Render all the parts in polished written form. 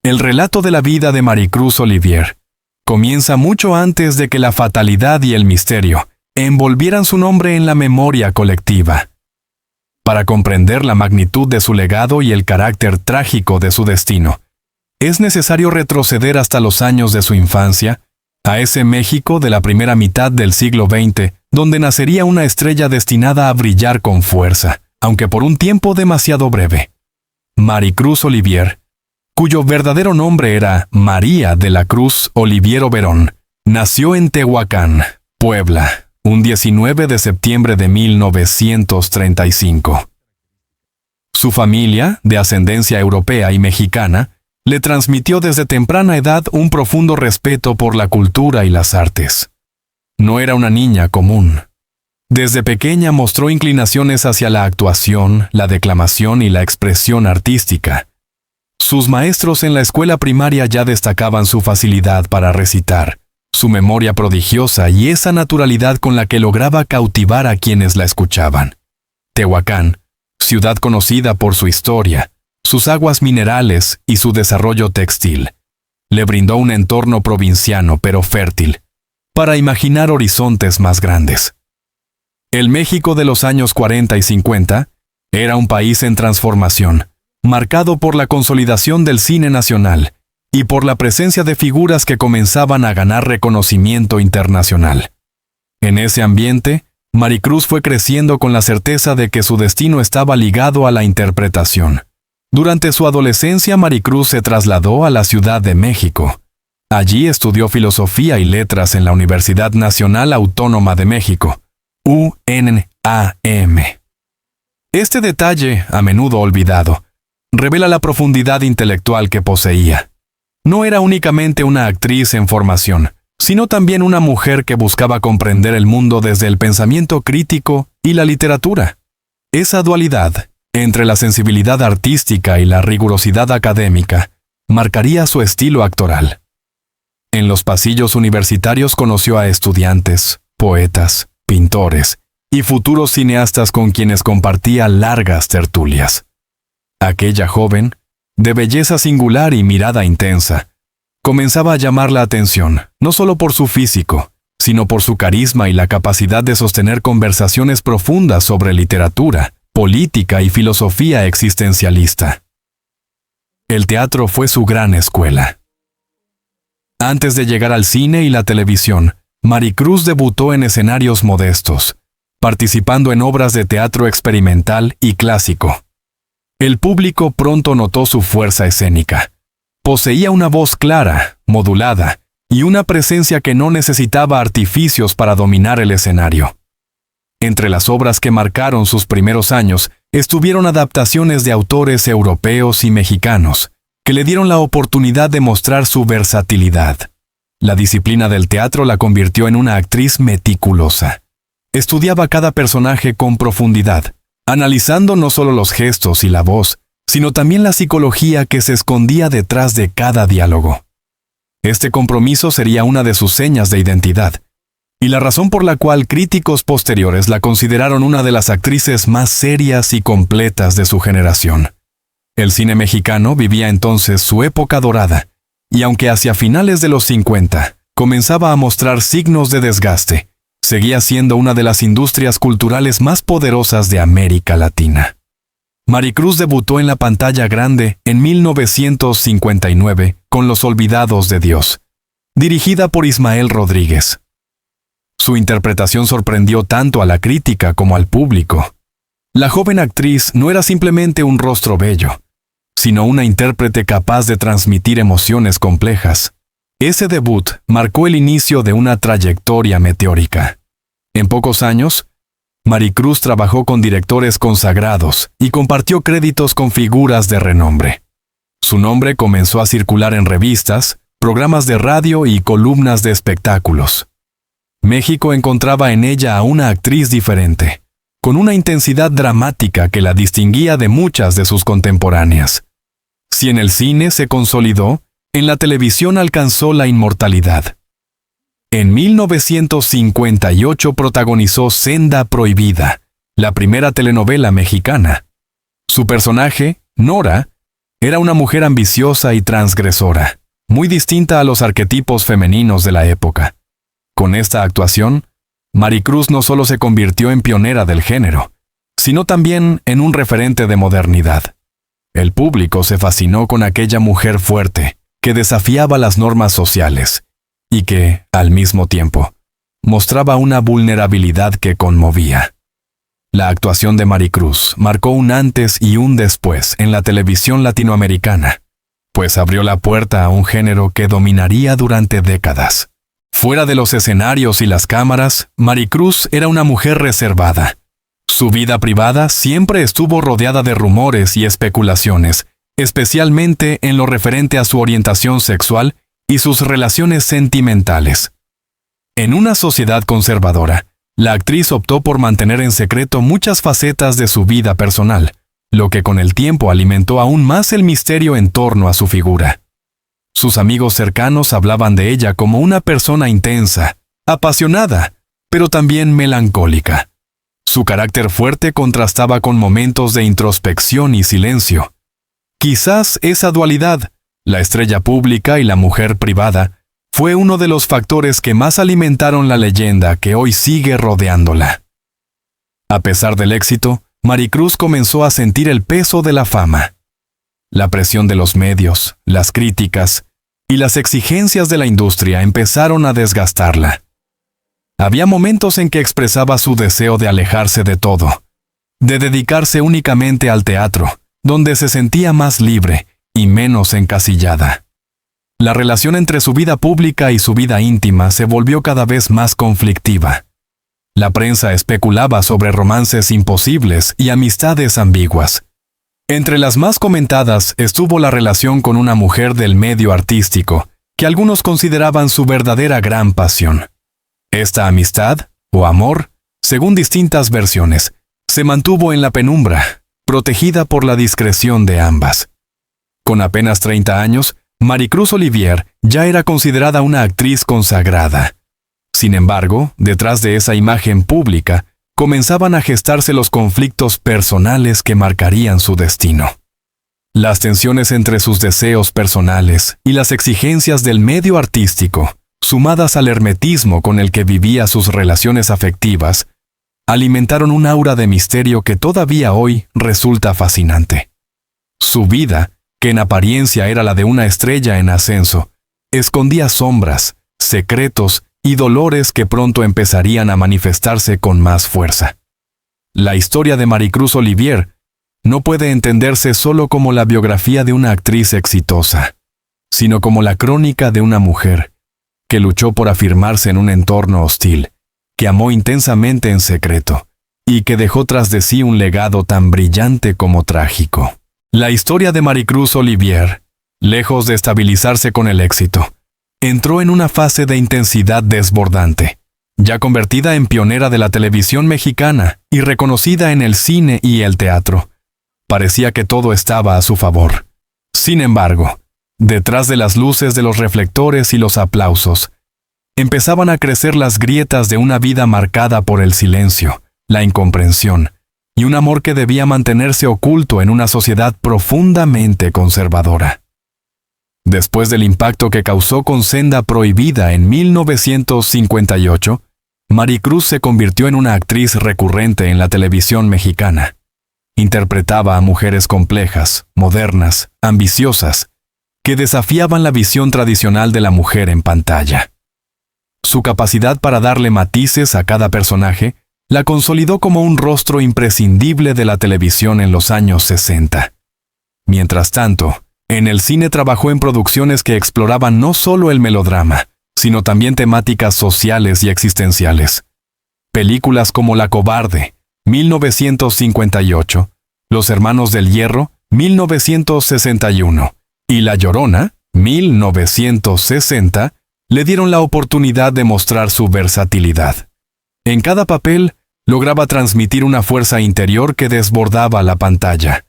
El relato de la vida de Maricruz Olivier comienza mucho antes de que la fatalidad y el misterio envolvieran su nombre en la memoria colectiva. Para comprender la magnitud de su legado y el carácter trágico de su destino, es necesario retroceder hasta los años de su infancia, a ese México de la primera mitad del siglo XX, donde nacería una estrella destinada a brillar con fuerza, aunque por un tiempo demasiado breve. Maricruz Olivier, cuyo verdadero nombre era María de la Cruz Olivier Oberón, nació en Tehuacán, Puebla, un 19 de septiembre de 1935. Su familia, de ascendencia europea y mexicana, le transmitió desde temprana edad un profundo respeto por la cultura y las artes. No era una niña común. Desde pequeña mostró inclinaciones hacia la actuación, la declamación y la expresión artística. Sus maestros en la escuela primaria ya destacaban su facilidad para recitar, su memoria prodigiosa y esa naturalidad con la que lograba cautivar a quienes la escuchaban. Tehuacán, ciudad conocida por su historia, sus aguas minerales y su desarrollo textil, le brindó un entorno provinciano pero fértil, para imaginar horizontes más grandes. El México de los años 40 y 50 era un país en transformación, marcado por la consolidación del cine nacional y por la presencia de figuras que comenzaban a ganar reconocimiento internacional. En ese ambiente, Maricruz fue creciendo con la certeza de que su destino estaba ligado a la interpretación. Durante su adolescencia, Maricruz se trasladó a la Ciudad de México. Allí estudió Filosofía y Letras en la Universidad Nacional Autónoma de México, UNAM. Este detalle, a menudo olvidado, revela la profundidad intelectual que poseía. No era únicamente una actriz en formación, sino también una mujer que buscaba comprender el mundo desde el pensamiento crítico y la literatura. Esa dualidad, entre la sensibilidad artística y la rigurosidad académica, marcaría su estilo actoral. En los pasillos universitarios conoció a estudiantes, poetas, pintores y futuros cineastas con quienes compartía largas tertulias. Aquella joven, de belleza singular y mirada intensa, comenzaba a llamar la atención, no solo por su físico, sino por su carisma y la capacidad de sostener conversaciones profundas sobre literatura, política y filosofía existencialista. El teatro fue su gran escuela. Antes de llegar al cine y la televisión, Maricruz debutó en escenarios modestos, participando en obras de teatro experimental y clásico. El público pronto notó su fuerza escénica. Poseía una voz clara, modulada, y una presencia que no necesitaba artificios para dominar el escenario. Entre las obras que marcaron sus primeros años estuvieron adaptaciones de autores europeos y mexicanos, que le dieron la oportunidad de mostrar su versatilidad. La disciplina del teatro la convirtió en una actriz meticulosa. Estudiaba cada personaje con profundidad, analizando no solo los gestos y la voz, sino también la psicología que se escondía detrás de cada diálogo. Este compromiso sería una de sus señas de identidad, y la razón por la cual críticos posteriores la consideraron una de las actrices más serias y completas de su generación. El cine mexicano vivía entonces su época dorada, y aunque hacia finales de los 50 comenzaba a mostrar signos de desgaste, seguía siendo una de las industrias culturales más poderosas de América Latina. Maricruz debutó en la pantalla grande en 1959 con Los Olvidados de Dios, dirigida por Ismael Rodríguez. Su interpretación sorprendió tanto a la crítica como al público. La joven actriz no era simplemente un rostro bello, sino una intérprete capaz de transmitir emociones complejas. Ese debut marcó el inicio de una trayectoria meteórica. En pocos años, Maricruz trabajó con directores consagrados y compartió créditos con figuras de renombre. Su nombre comenzó a circular en revistas, programas de radio y columnas de espectáculos. México encontraba en ella a una actriz diferente, con una intensidad dramática que la distinguía de muchas de sus contemporáneas. Si en el cine se consolidó, en la televisión alcanzó la inmortalidad. En 1958 protagonizó Senda Prohibida, la primera telenovela mexicana. Su personaje, Nora, Era una mujer ambiciosa y transgresora, muy distinta a los arquetipos femeninos de la época. Con esta actuación, Maricruz no solo se convirtió en pionera del género, sino también en un referente de modernidad. El público se fascinó con aquella mujer fuerte, que desafiaba las normas sociales, y que, al mismo tiempo, mostraba una vulnerabilidad que conmovía. La actuación de Maricruz marcó un antes y un después en la televisión latinoamericana, pues abrió la puerta a un género que dominaría durante décadas. Fuera de los escenarios y las cámaras, Maricruz era una mujer reservada. Su vida privada siempre estuvo rodeada de rumores y especulaciones, especialmente en lo referente a su orientación sexual y sus relaciones sentimentales. En una sociedad conservadora, la actriz optó por mantener en secreto muchas facetas de su vida personal, lo que con el tiempo alimentó aún más el misterio en torno a su figura. Sus amigos cercanos hablaban de ella como una persona intensa, apasionada, pero también melancólica. Su carácter fuerte contrastaba con momentos de introspección y silencio. Quizás esa dualidad, la estrella pública y la mujer privada, fue uno de los factores que más alimentaron la leyenda que hoy sigue rodeándola. A pesar del éxito, Maricruz comenzó a sentir el peso de la fama. La presión de los medios, las críticas y las exigencias de la industria empezaron a desgastarla. Había momentos en que expresaba su deseo de alejarse de todo, de dedicarse únicamente al teatro, donde se sentía más libre y menos encasillada. La relación entre su vida pública y su vida íntima se volvió cada vez más conflictiva. La prensa especulaba sobre romances imposibles y amistades ambiguas. Entre las más comentadas estuvo la relación con una mujer del medio artístico, que algunos consideraban su verdadera gran pasión. Esta amistad, o amor, según distintas versiones, se mantuvo en la penumbra, protegida por la discreción de ambas. Con apenas 30 años, Maricruz Olivier ya era considerada una actriz consagrada. Sin embargo, detrás de esa imagen pública, comenzaban a gestarse los conflictos personales que marcarían su destino. Las tensiones entre sus deseos personales y las exigencias del medio artístico, sumadas al hermetismo con el que vivía sus relaciones afectivas, alimentaron un aura de misterio que todavía hoy resulta fascinante. Su vida, que en apariencia era la de una estrella en ascenso, escondía sombras, secretos y dolores que pronto empezarían a manifestarse con más fuerza. La historia de Maricruz Olivier no puede entenderse solo como la biografía de una actriz exitosa, sino como la crónica de una mujer que luchó por afirmarse en un entorno hostil, que amó intensamente en secreto y que dejó tras de sí un legado tan brillante como trágico. La historia de Maricruz Olivier, lejos de estabilizarse con el éxito, entró en una fase de intensidad desbordante, ya convertida en pionera de la televisión mexicana y reconocida en el cine y el teatro. Parecía que todo estaba a su favor. Sin embargo, detrás de las luces de los reflectores y los aplausos, empezaban a crecer las grietas de una vida marcada por el silencio, la incomprensión, y un amor que debía mantenerse oculto en una sociedad profundamente conservadora. Después del impacto que causó con Senda Prohibida en 1958, Maricruz se convirtió en una actriz recurrente en la televisión mexicana. Interpretaba a mujeres complejas, modernas, ambiciosas, que desafiaban la visión tradicional de la mujer en pantalla. Su capacidad para darle matices a cada personaje la consolidó como un rostro imprescindible de la televisión en los años 60. Mientras tanto, en el cine trabajó en producciones que exploraban no solo el melodrama, sino también temáticas sociales y existenciales. Películas como La Cobarde, 1958, Los Hermanos del Hierro, 1961, y La Llorona, 1960, le dieron la oportunidad de mostrar su versatilidad. En cada papel, lograba transmitir una fuerza interior que desbordaba la pantalla.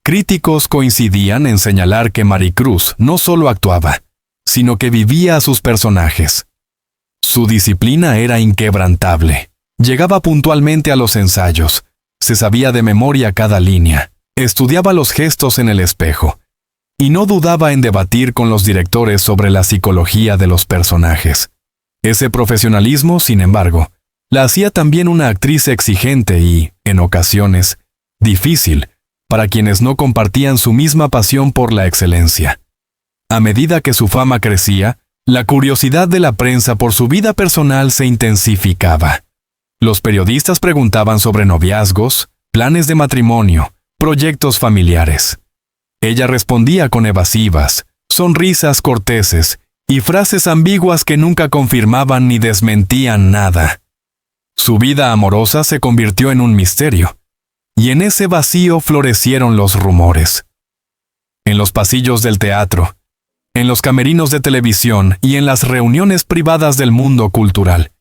Críticos coincidían en señalar que Maricruz no solo actuaba, sino que vivía a sus personajes. Su disciplina era inquebrantable. Llegaba puntualmente a los ensayos, se sabía de memoria cada línea, estudiaba los gestos en el espejo, y no dudaba en debatir con los directores sobre la psicología de los personajes. Ese profesionalismo, sin embargo, la hacía también una actriz exigente y, en ocasiones, difícil para quienes no compartían su misma pasión por la excelencia. A medida que su fama crecía, la curiosidad de la prensa por su vida personal se intensificaba. Los periodistas preguntaban sobre noviazgos, planes de matrimonio, proyectos familiares. Ella respondía con evasivas, sonrisas corteses y frases ambiguas que nunca confirmaban ni desmentían nada. Su vida amorosa se convirtió en un misterio, y en ese vacío florecieron los rumores. En los pasillos del teatro, en los camerinos de televisión y en las reuniones privadas del mundo cultural,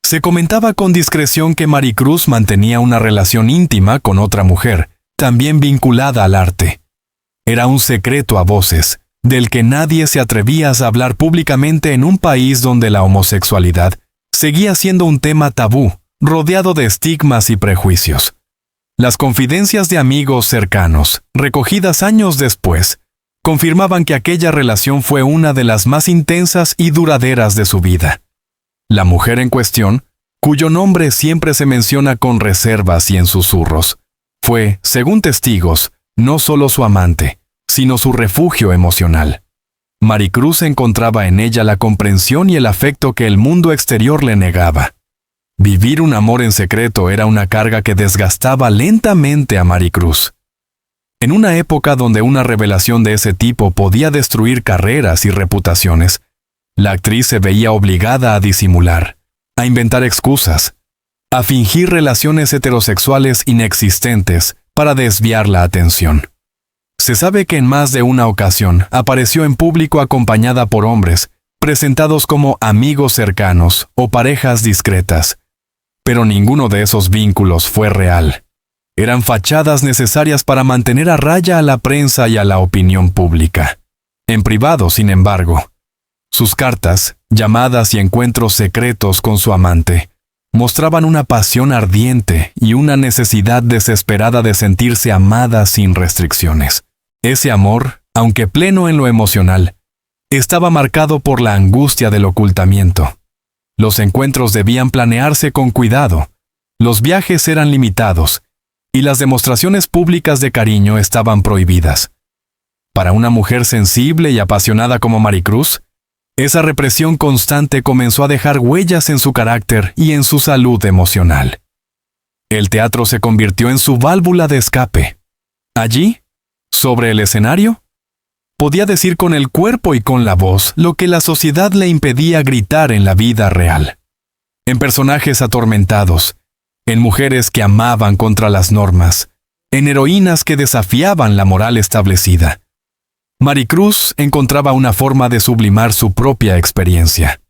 se comentaba con discreción que Maricruz mantenía una relación íntima con otra mujer, también vinculada al arte. Era un secreto a voces, del que nadie se atrevía a hablar públicamente en un país donde la homosexualidad seguía siendo un tema tabú, rodeado de estigmas y prejuicios. Las confidencias de amigos cercanos, recogidas años después, confirmaban que aquella relación fue una de las más intensas y duraderas de su vida. La mujer en cuestión, cuyo nombre siempre se menciona con reservas y en susurros, fue, según testigos, no solo su amante, sino su refugio emocional. Maricruz encontraba en ella la comprensión y el afecto que el mundo exterior le negaba. Vivir un amor en secreto era una carga que desgastaba lentamente a Maricruz. En una época donde una revelación de ese tipo podía destruir carreras y reputaciones, la actriz se veía obligada a disimular, a inventar excusas, a fingir relaciones heterosexuales inexistentes para desviar la atención. Se sabe que en más de una ocasión apareció en público acompañada por hombres, presentados como amigos cercanos o parejas discretas. Pero ninguno de esos vínculos fue real. Eran fachadas necesarias para mantener a raya a la prensa y a la opinión pública. En privado, sin embargo, sus cartas, llamadas y encuentros secretos con su amante mostraban una pasión ardiente y una necesidad desesperada de sentirse amada sin restricciones. Ese amor, aunque pleno en lo emocional, estaba marcado por la angustia del ocultamiento. Los encuentros debían planearse con cuidado, los viajes eran limitados, y las demostraciones públicas de cariño estaban prohibidas. Para una mujer sensible y apasionada como Maricruz, esa represión constante comenzó a dejar huellas en su carácter y en su salud emocional. El teatro se convirtió en su válvula de escape. Allí, sobre el escenario, podía decir con el cuerpo y con la voz lo que la sociedad le impedía gritar en la vida real. En personajes atormentados, en mujeres que amaban contra las normas, en heroínas que desafiaban la moral establecida, Maricruz encontraba una forma de sublimar su propia experiencia.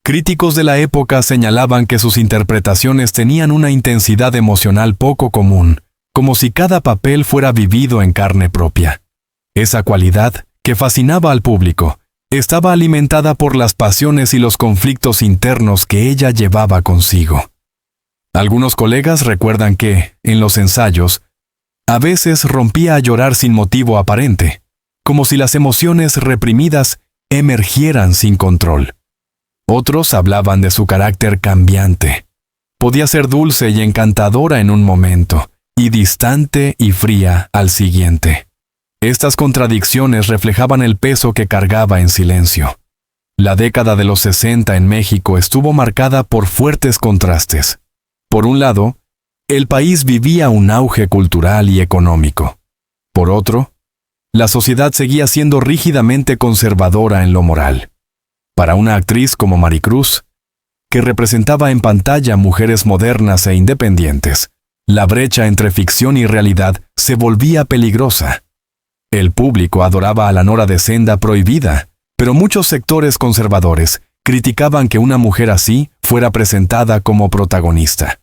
Críticos de la época señalaban que sus interpretaciones tenían una intensidad emocional poco común, como si cada papel fuera vivido en carne propia. Esa cualidad, que fascinaba al público, estaba alimentada por las pasiones y los conflictos internos que ella llevaba consigo. Algunos colegas recuerdan que, en los ensayos, a veces rompía a llorar sin motivo aparente, como si las emociones reprimidas emergieran sin control. Otros hablaban de su carácter cambiante. Podía ser dulce y encantadora en un momento, y distante y fría al siguiente. Estas contradicciones reflejaban el peso que cargaba en silencio. La década de los 60 en México estuvo marcada por fuertes contrastes. Por un lado, el país vivía un auge cultural y económico. Por otro, la sociedad seguía siendo rígidamente conservadora en lo moral. Para una actriz como Maricruz, que representaba en pantalla mujeres modernas e independientes, la brecha entre ficción y realidad se volvía peligrosa. El público adoraba a la Nora de Senda prohibida, pero muchos sectores conservadores criticaban que una mujer así fuera presentada como protagonista.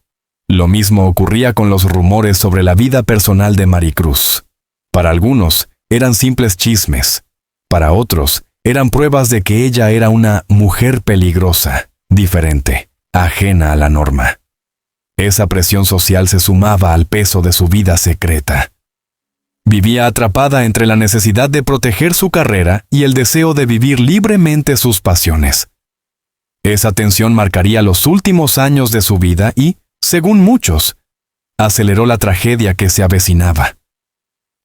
Lo mismo ocurría con los rumores sobre la vida personal de Maricruz. Para algunos, eran simples chismes. Para otros, eran pruebas de que ella era una mujer peligrosa, diferente, ajena a la norma. Esa presión social se sumaba al peso de su vida secreta. Vivía atrapada entre la necesidad de proteger su carrera y el deseo de vivir libremente sus pasiones. Esa tensión marcaría los últimos años de su vida y, según muchos, aceleró la tragedia que se avecinaba.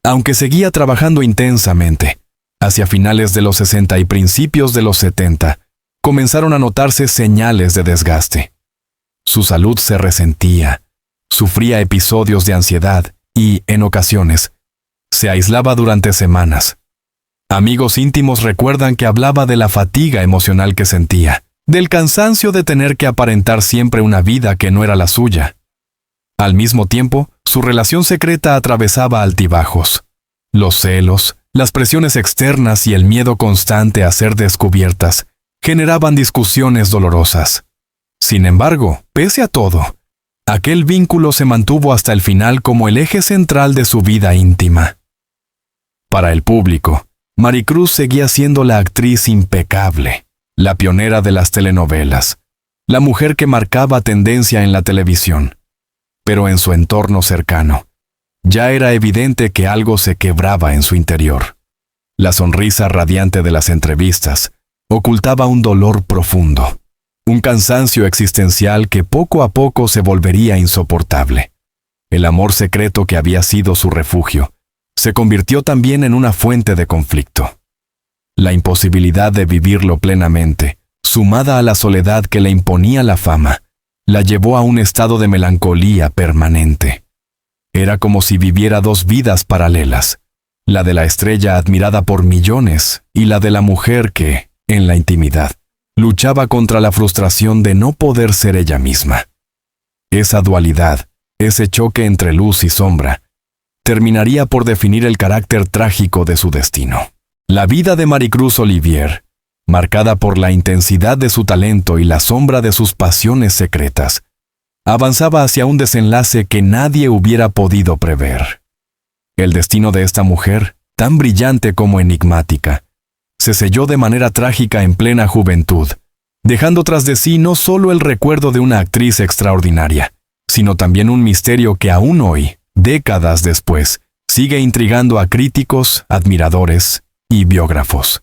Aunque seguía trabajando intensamente, hacia finales de los 60 y principios de los 70, comenzaron a notarse señales de desgaste. Su salud se resentía, sufría episodios de ansiedad y, en ocasiones, se aislaba durante semanas. Amigos íntimos recuerdan que hablaba de la fatiga emocional que sentía, del cansancio de tener que aparentar siempre una vida que no era la suya. Al mismo tiempo, su relación secreta atravesaba altibajos. Los celos, las presiones externas y el miedo constante a ser descubiertas generaban discusiones dolorosas. Sin embargo, pese a todo, aquel vínculo se mantuvo hasta el final como el eje central de su vida íntima. Para el público, Maricruz seguía siendo la actriz impecable, la pionera de las telenovelas, la mujer que marcaba tendencia en la televisión. Pero en su entorno cercano, ya era evidente que algo se quebraba en su interior. La sonrisa radiante de las entrevistas ocultaba un dolor profundo, un cansancio existencial que poco a poco se volvería insoportable. El amor secreto que había sido su refugio se convirtió también en una fuente de conflicto. La imposibilidad de vivirlo plenamente, sumada a la soledad que le imponía la fama, la llevó a un estado de melancolía permanente. Era como si viviera dos vidas paralelas, la de la estrella admirada por millones y la de la mujer que, en la intimidad, luchaba contra la frustración de no poder ser ella misma. Esa dualidad, ese choque entre luz y sombra, terminaría por definir el carácter trágico de su destino. La vida de Maricruz Olivier, marcada por la intensidad de su talento y la sombra de sus pasiones secretas, avanzaba hacia un desenlace que nadie hubiera podido prever. El destino de esta mujer, tan brillante como enigmática, se selló de manera trágica en plena juventud, dejando tras de sí no solo el recuerdo de una actriz extraordinaria, sino también un misterio que aún hoy, décadas después, sigue intrigando a críticos, admiradores y biógrafos.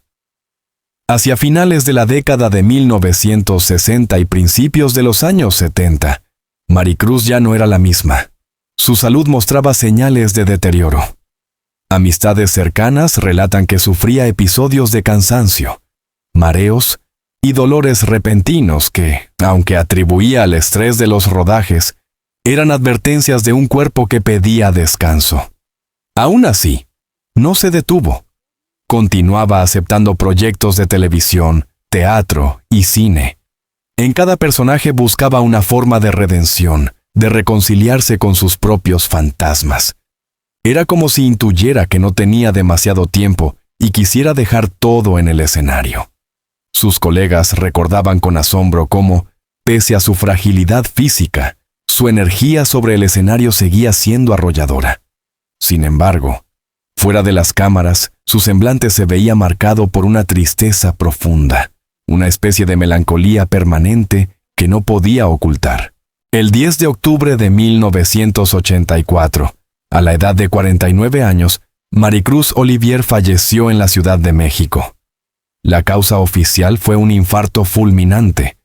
Hacia finales de la década de 1960 y principios de los años 70, Maricruz ya no era la misma. Su salud mostraba señales de deterioro. Amistades cercanas relatan que sufría episodios de cansancio, mareos y dolores repentinos que, aunque atribuía al estrés de los rodajes, eran advertencias de un cuerpo que pedía descanso. Aún así, no se detuvo. Continuaba aceptando proyectos de televisión, teatro y cine. En cada personaje buscaba una forma de redención, de reconciliarse con sus propios fantasmas. Era como si intuyera que no tenía demasiado tiempo y quisiera dejar todo en el escenario. Sus colegas recordaban con asombro cómo, pese a su fragilidad física, su energía sobre el escenario seguía siendo arrolladora. Sin embargo, fuera de las cámaras, su semblante se veía marcado por una tristeza profunda, una especie de melancolía permanente que no podía ocultar. El 10 de octubre de 1984, a la edad de 49 años, Maricruz Olivier falleció en la Ciudad de México. La causa oficial fue un infarto fulminante,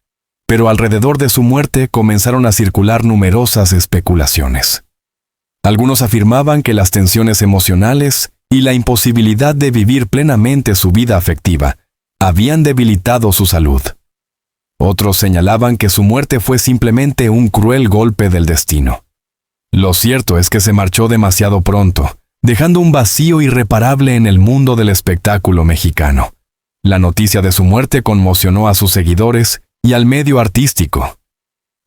pero alrededor de su muerte comenzaron a circular numerosas especulaciones. Algunos afirmaban que las tensiones emocionales y la imposibilidad de vivir plenamente su vida afectiva habían debilitado su salud. Otros señalaban que su muerte fue simplemente un cruel golpe del destino. Lo cierto es que se marchó demasiado pronto, dejando un vacío irreparable en el mundo del espectáculo mexicano. La noticia de su muerte conmocionó a sus seguidores y al medio artístico.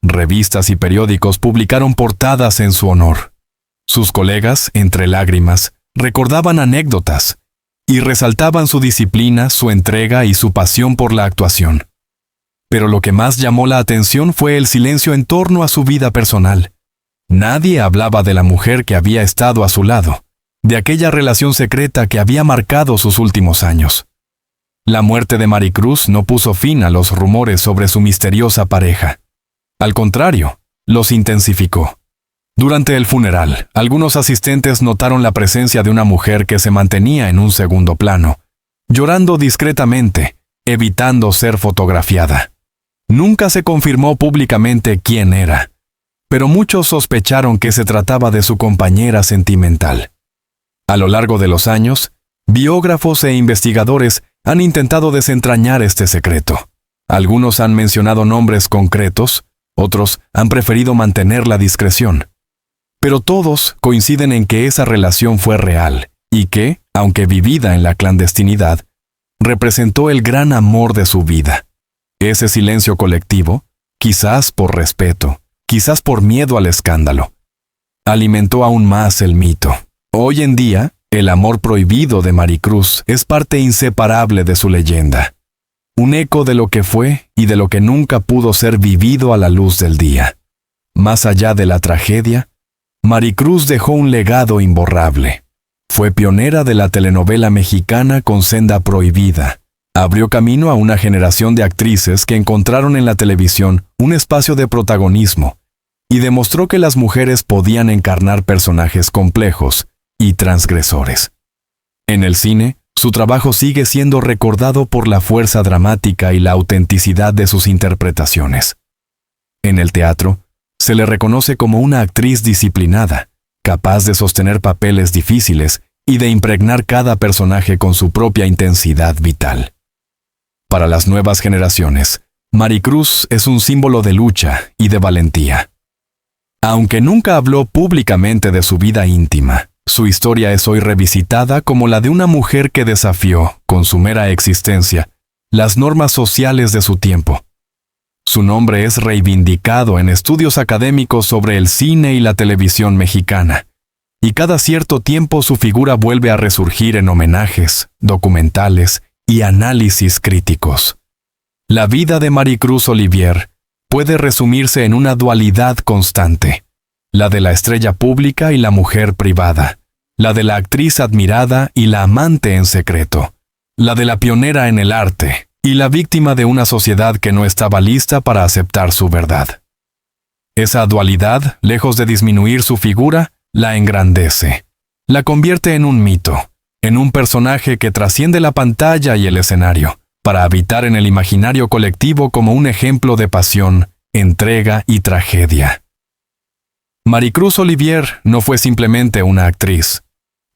Revistas y periódicos publicaron portadas en su honor. Sus colegas, entre lágrimas, recordaban anécdotas y resaltaban su disciplina, su entrega y su pasión por la actuación. Pero lo que más llamó la atención fue el silencio en torno a su vida personal. Nadie hablaba de la mujer que había estado a su lado, de aquella relación secreta que había marcado sus últimos años. La muerte de Maricruz no puso fin a los rumores sobre su misteriosa pareja. Al contrario, los intensificó. Durante el funeral, algunos asistentes notaron la presencia de una mujer que se mantenía en un segundo plano, llorando discretamente, evitando ser fotografiada. Nunca se confirmó públicamente quién era, pero muchos sospecharon que se trataba de su compañera sentimental. A lo largo de los años, biógrafos e investigadores han intentado desentrañar este secreto. Algunos han mencionado nombres concretos, otros han preferido mantener la discreción. Pero todos coinciden en que esa relación fue real y que, aunque vivida en la clandestinidad, representó el gran amor de su vida. Ese silencio colectivo, quizás por respeto, quizás por miedo al escándalo, alimentó aún más el mito. Hoy en día, el amor prohibido de Maricruz es parte inseparable de su leyenda. Un eco de lo que fue y de lo que nunca pudo ser vivido a la luz del día. Más allá de la tragedia, Maricruz dejó un legado imborrable. Fue pionera de la telenovela mexicana con Senda Prohibida. Abrió camino a una generación de actrices que encontraron en la televisión un espacio de protagonismo y demostró que las mujeres podían encarnar personajes complejos y transgresores. En el cine, su trabajo sigue siendo recordado por la fuerza dramática y la autenticidad de sus interpretaciones. En el teatro, se le reconoce como una actriz disciplinada, capaz de sostener papeles difíciles y de impregnar cada personaje con su propia intensidad vital. Para las nuevas generaciones, Maricruz es un símbolo de lucha y de valentía. Aunque nunca habló públicamente de su vida íntima, su historia es hoy revisitada como la de una mujer que desafió, con su mera existencia, las normas sociales de su tiempo. Su nombre es reivindicado en estudios académicos sobre el cine y la televisión mexicana, y cada cierto tiempo su figura vuelve a resurgir en homenajes, documentales y análisis críticos. La vida de Maricruz Olivier puede resumirse en una dualidad constante, la de la estrella pública y la mujer privada, la de la actriz admirada y la amante en secreto, la de la pionera en el arte y la víctima de una sociedad que no estaba lista para aceptar su verdad. Esa dualidad, lejos de disminuir su figura, la engrandece, la convierte en un mito, en un personaje que trasciende la pantalla y el escenario, para habitar en el imaginario colectivo como un ejemplo de pasión, entrega y tragedia. Maricruz Olivier no fue simplemente una actriz,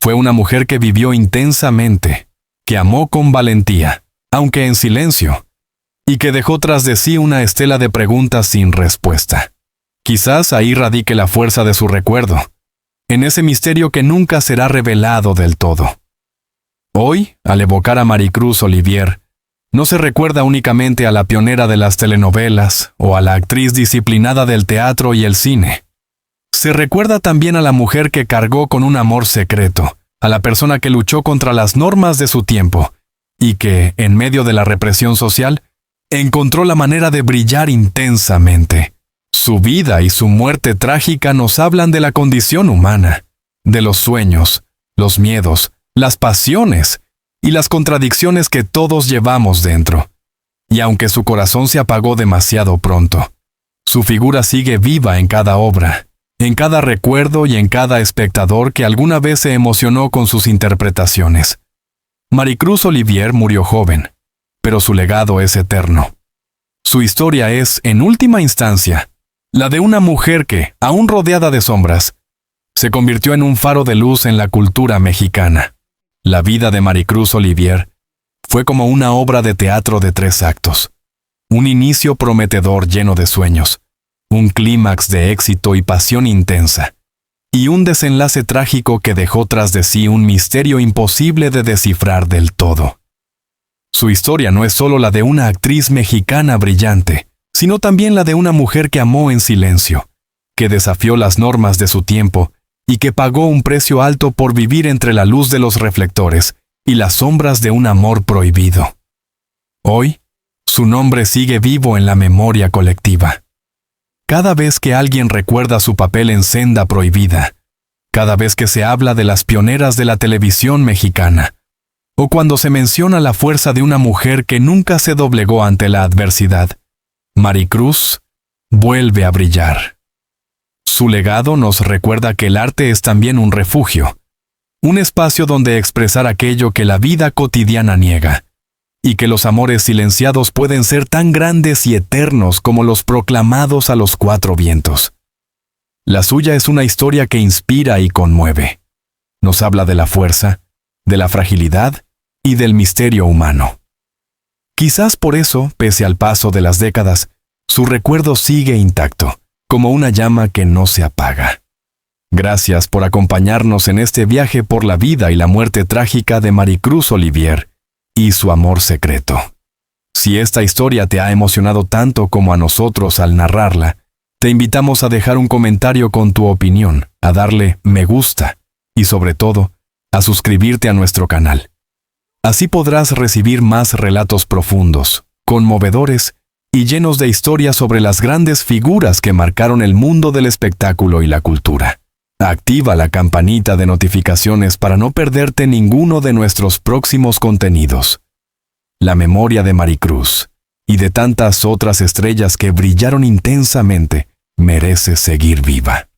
fue una mujer que vivió intensamente, que amó con valentía, aunque en silencio, y que dejó tras de sí una estela de preguntas sin respuesta. Quizás ahí radique la fuerza de su recuerdo, en ese misterio que nunca será revelado del todo. Hoy, al evocar a Maricruz Olivier, no se recuerda únicamente a la pionera de las telenovelas o a la actriz disciplinada del teatro y el cine. Se recuerda también a la mujer que cargó con un amor secreto, a la persona que luchó contra las normas de su tiempo, y que, en medio de la represión social, encontró la manera de brillar intensamente. Su vida y su muerte trágica nos hablan de la condición humana, de los sueños, los miedos, las pasiones y las contradicciones que todos llevamos dentro. Y aunque su corazón se apagó demasiado pronto, su figura sigue viva en cada obra, en cada recuerdo y en cada espectador que alguna vez se emocionó con sus interpretaciones. Maricruz Olivier murió joven, pero su legado es eterno. Su historia es, en última instancia, la de una mujer que, aún rodeada de sombras, se convirtió en un faro de luz en la cultura mexicana. La vida de Maricruz Olivier fue como una obra de teatro de 3 actos. Un inicio prometedor lleno de sueños, un clímax de éxito y pasión intensa, y un desenlace trágico que dejó tras de sí un misterio imposible de descifrar del todo. Su historia no es solo la de una actriz mexicana brillante, sino también la de una mujer que amó en silencio, que desafió las normas de su tiempo y que pagó un precio alto por vivir entre la luz de los reflectores y las sombras de un amor prohibido. Hoy, su nombre sigue vivo en la memoria colectiva. Cada vez que alguien recuerda su papel en Senda Prohibida, cada vez que se habla de las pioneras de la televisión mexicana, o cuando se menciona la fuerza de una mujer que nunca se doblegó ante la adversidad, Maricruz vuelve a brillar. Su legado nos recuerda que el arte es también un refugio, un espacio donde expresar aquello que la vida cotidiana niega, y que los amores silenciados pueden ser tan grandes y eternos como los proclamados a los cuatro vientos. La suya es una historia que inspira y conmueve. Nos habla de la fuerza, de la fragilidad y del misterio humano. Quizás por eso, pese al paso de las décadas, su recuerdo sigue intacto, como una llama que no se apaga. Gracias por acompañarnos en este viaje por la vida y la muerte trágica de Maricruz Olivier y su amor secreto. Si esta historia te ha emocionado tanto como a nosotros al narrarla, te invitamos a dejar un comentario con tu opinión, a darle me gusta y sobre todo, a suscribirte a nuestro canal. Así podrás recibir más relatos profundos, conmovedores y llenos de historias sobre las grandes figuras que marcaron el mundo del espectáculo y la cultura. Activa la campanita de notificaciones para no perderte ninguno de nuestros próximos contenidos. La memoria de Maricruz y de tantas otras estrellas que brillaron intensamente merece seguir viva.